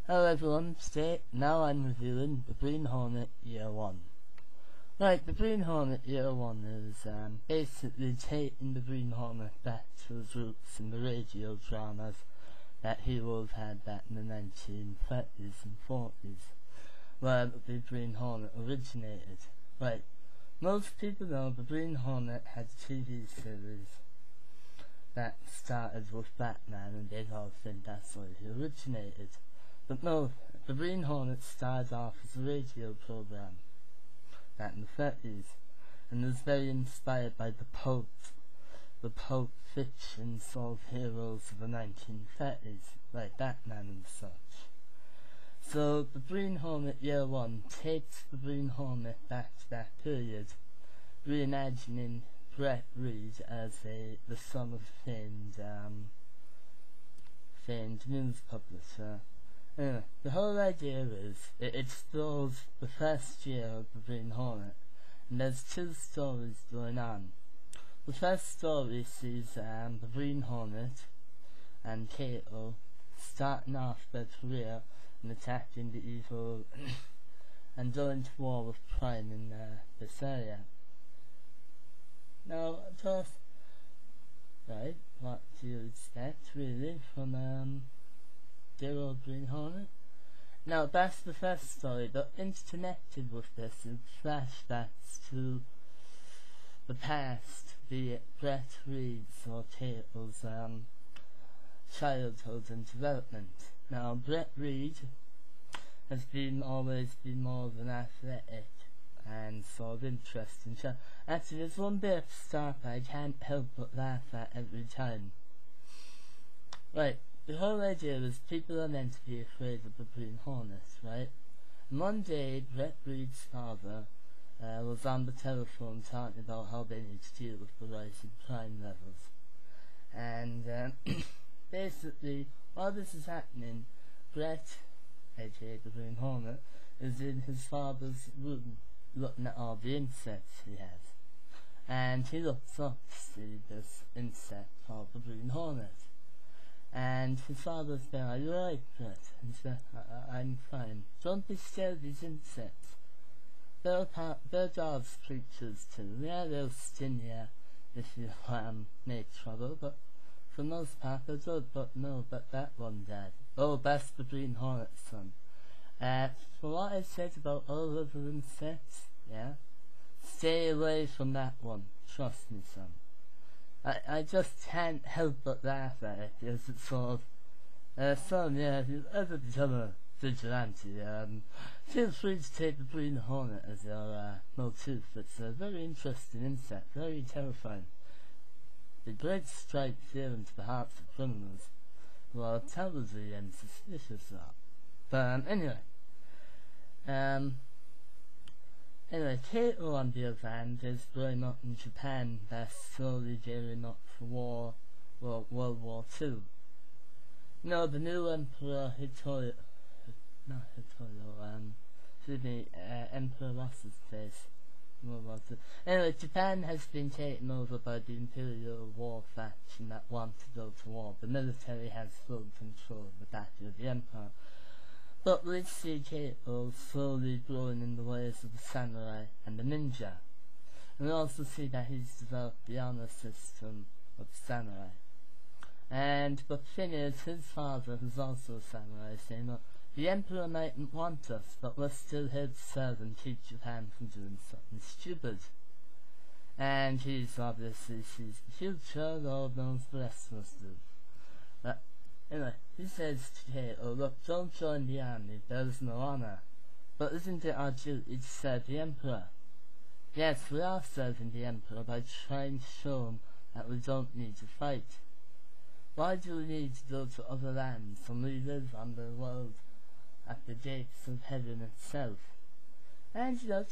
Hello everyone, today now I'm reviewing The Green Hornet Year 1. Right, The Green Hornet Year 1 is basically taking The Green Hornet back to his roots in the radio dramas that heroes had back in the 1930s and 40s, where The Green Hornet originated. Right, most people know The Green Hornet had a TV series that started with Batman, and they all think that's where he originated. But no, The Green Hornet started off as a radio program back in the 30s, and was very inspired by the pulp fiction sort of heroes of the 1930s, like Batman and such. So The Green Hornet Year 1 takes The Green Hornet back to that period, reimagining Brett Reed as the son of famed news publisher. Anyway, the whole idea is it explores the first year of The Green Hornet, and there's two stories going on. The first story sees the Green Hornet and Kato starting off their career and attacking the evil and going to war with crime in this area. Now, just right, what do you expect really from dear old Green Hornet? Now that's the first story, but interconnected with this is flashbacks to the past, be it Brett Reed's or Kato's childhood and development. Now Brett Reed has always been more of an athletic and sort of interesting child. Actually, there's one bit of stuff I can't help but laugh at every time. Right, the whole idea is people are meant to be afraid of the Green Hornet, right? And one day, Brett Reed's father was on the telephone talking about how they need to deal with the rising crime levels. And basically, while this is happening, Brett, aka the Green Hornet, is in his father's room looking at all the insects he has. And he looks up to see this insect called the Green Hornet. And his father's there, "Are you alright, Brett?" And he said, "I'm fine. Don't be scared of these insects. They're God's creatures too. Yeah, they'll sting you if you make trouble, but for the most part they're good. But no, but that one, Dad. Oh, that's the Green Hornet, son. For what I said about all other insects, yeah, stay away from that one. Trust me, son." I just can't help but laugh at it, because it's sort of, son, yeah, if you ever become a vigilante, feel free to take the Green Hornet as your motif. It's a very interesting insect, very terrifying. The great strike fear into the hearts of criminals who are cowardly and suspicious of. But Anyway, Kato, on the other hand, is growing up in Japan. They're slowly gearing up for World War II. No, the new Emperor Emperor what's his face? World War II. Anyway, Japan has been taken over by the Imperial War faction that want to go to war. The military has full control of the battle of the Empire. But we see Kato slowly growing in the ways of the samurai and the ninja. And we also see that he's developed the honor system of samurai. But the thing is, his father, who's also a samurai, saying, "Look, the Emperor mightn't want us, but we're still here to serve and keep Japan from doing something stupid." And he's obviously sees the future, Lord knows the rest of us do. But anyway, he says to Kato, "Look, don't join the army, there's no honor. But isn't it our duty to serve the Emperor?" "Yes, we are serving the Emperor by trying to show him that we don't need to fight. Why do we need to go to other lands when we live on the world at the gates of heaven itself?" And you know,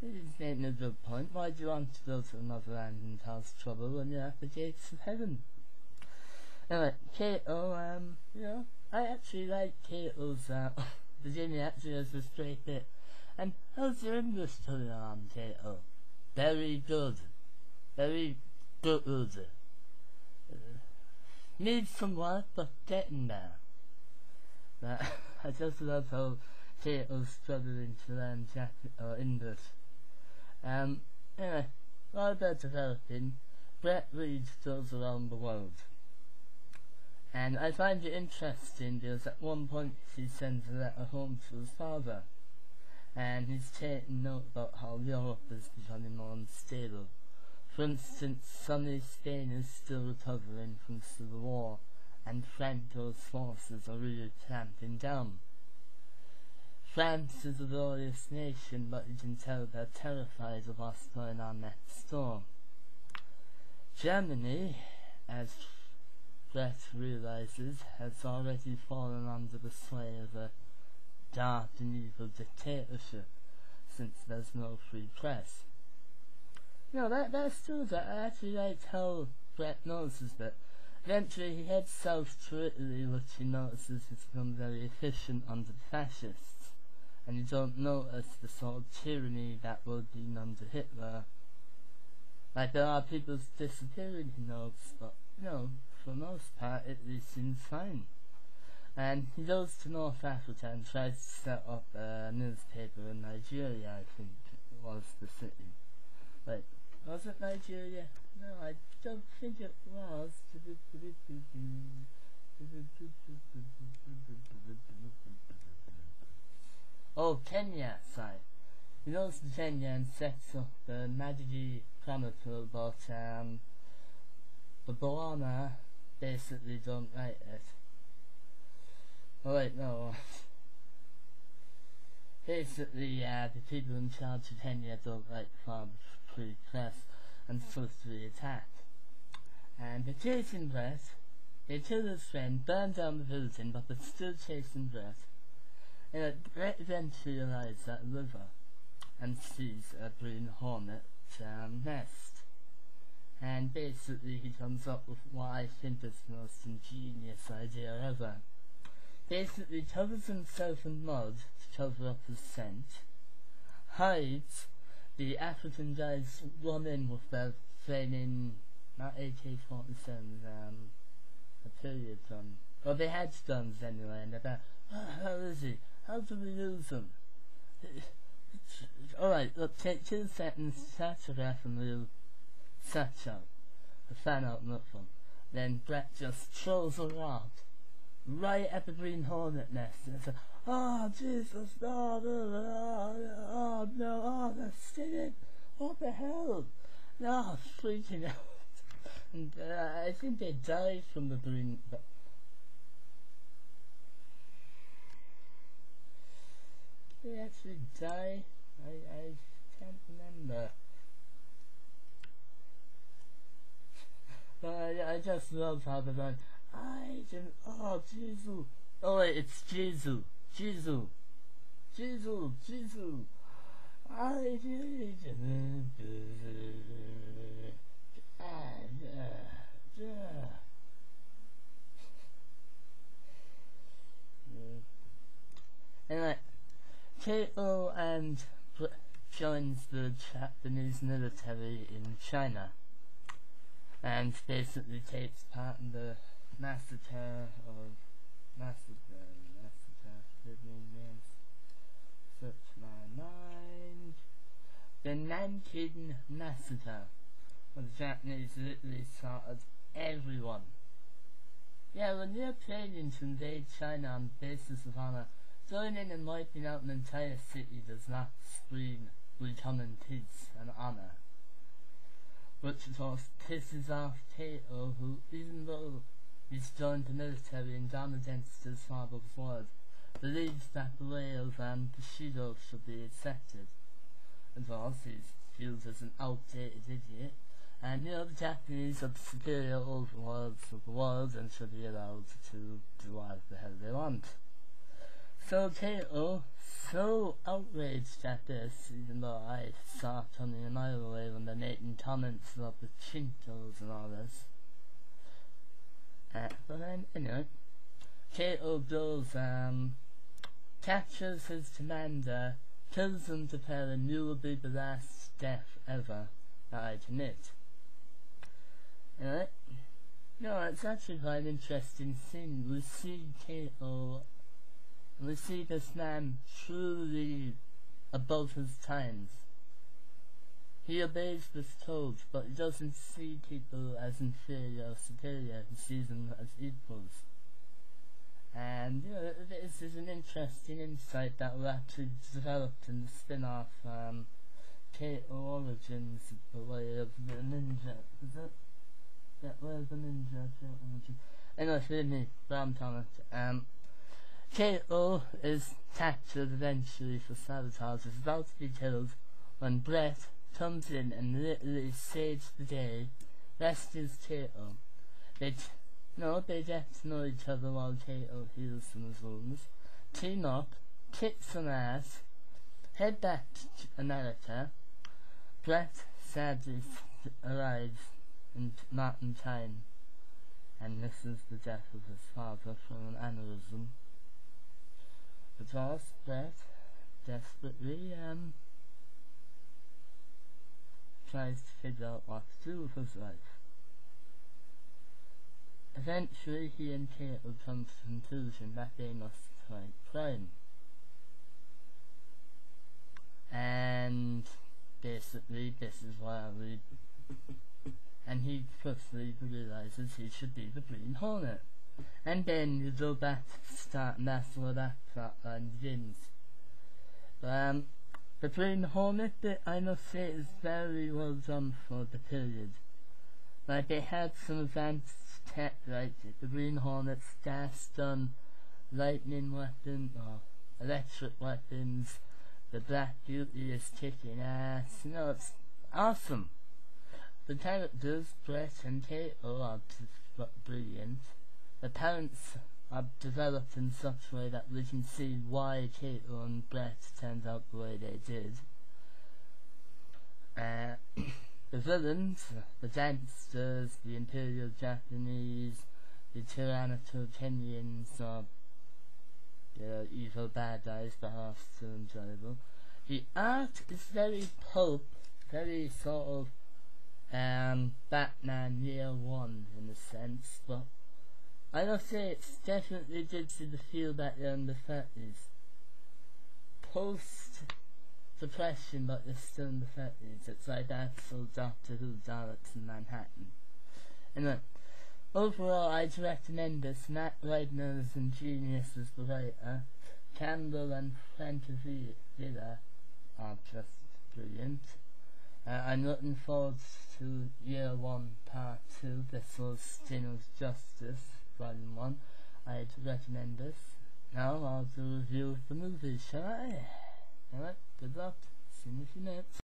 he's making a good point. Why do you want to go to another land and cause trouble when you're at the gates of heaven? Anyway, Kato, I actually like Kato's, Virginia actually has this great bit. "And how's your English coming on, Kato?" "Very good. Very good. Need some work, but getting there." I just love how Kato's struggling to learn English. Anyway, while they're developing, Brett reads goes around the world. And I find it interesting because at one point he sends a letter home to his father. And he's taking note about how Europe is becoming more unstable. For instance, sunny Spain is still recovering from civil war, and Franco's forces are really clamping down. France is a glorious nation, but you can tell they're terrified of what's going on next door. Germany, as Brett realizes, has already fallen under the sway of a dark and evil dictatorship, since there's no free press. That's true. I actually like how Brett notices that. Eventually he heads south to Italy, which he notices has become very efficient under the fascists, and you don't notice the sort of tyranny that would be under Hitler. Like, there are people disappearing, he notes, but, for the most part, Italy seems fine. And he goes to North Africa and tries to set up a newspaper in Nigeria, I think it was the city. Wait, was it Nigeria? No, I don't think it was. Oh, Kenya, sorry. He goes to Kenya and sets up the Nagigi Chronicle about the Boana basically don't write it. Oh wait, no. Basically, the people in charge of Kenya don't like the free press and supposed to be attacked. And they're chasing Brett. They kill his friend, burn down the building, but they're still chasing Brett. And Brett eventually arrives at a river and sees a green hornet nest. And basically he comes up with what I think is the most ingenious idea ever. Basically covers himself in mud to cover up his scent, hides. The African guys run in with their flaming, not AK-47s, a period gun. Well, they had guns anyway, and they're like, how is he? How do we lose him? Alright, look, take 2 seconds, catch a breath, and we'll search out. The fan out and look for him. Then Brett just throws a rock right at the green hornet nest, and it's like, oh Jesus, no, that's stinging, what the hell? No, freaking out. And I think they died from the green, they actually die? I can't remember. But I just love how they're like, oh Jesus, oh wait, it's Jesus. Jesus. Anyway, Kato and joins the Japanese military in China and basically takes part in the massacre, give me names, search my mind, the Nanking Massacre, where the Japanese literally slaughtered everyone. Yeah, when you're planning to invade China on the basis of honor, joining and wiping out an entire city does not scream we come in peace and honor. Which of course pisses off Kato, who, even though he's joined the military and gone against his father's word, believes that the way of Bushido should be accepted. Of course, he's viewed as an outdated idiot, and the Japanese are the superior overlords of the world and should be allowed to do what the hell they want. So Kato, so outraged at this, even though I saw it coming a mile away when they're making comments about the Chinkos and all this. But then, anyway, Kato goes, captures his commander, kills him to tell him you will be the last death ever that I commit. Anyway, no, it's actually quite an interesting scene. We see Kato And we see this man truly above his times. He obeys the told, but he doesn't see people as inferior or superior, he sees them as equals. And this is an interesting insight that will actually develop in the spin-off Kato Origins, the way of the ninja. Is it? Yeah, way of the ninja trilogy. Anyway, forgive me, but I'm telling it. Kato is captured eventually for sabotage, is about to be killed when Brett comes in and literally saves the day, rescues Kato. They get to know each other while Kato heals from his wounds, team up, kick some ass, head back to America. Brett sadly arrives not in time and misses the death of his father from an aneurysm. Because Brett desperately tries to figure out what to do with his life. Eventually he and Kato come to the conclusion that they must fight crime. And basically this is why and he quickly realizes he should be the Green Hornet. And then you go back to the start and that's where that plotline begins. The Green Hornet bit, I must say, is very well done for the period. Like, they had some advanced tech, like the Green Hornet's gas gun, lightning weapon, or electric weapons. The Black Beauty is kicking ass. It's awesome. The characters, Brett and Kato, are brilliant. The parents are developed in such a way that we can see why Kato and Brett turned out the way they did. The villains, the gangsters, the Imperial Japanese, the tyrannical Kenyans, or the evil bad guys, but are still enjoyable. The art is very pulp, very sort of Batman Year One in a sense, but I must say it's definitely gives you the feel that you're in the 30s. Post-depression, but you're still in the 30s. It's like actual Doctor Who Daleks in Manhattan. Anyway, overall I'd recommend this. Matt Widener is ingenious as the writer. Campbell and Francavilla are just brilliant. I'm looking forward to Year 1 Part 2. This was Sting of Justice, Volume 1. I'd recommend this. Now I'll do a review of the movie, shall I? Alright, good luck. See you in a few minutes.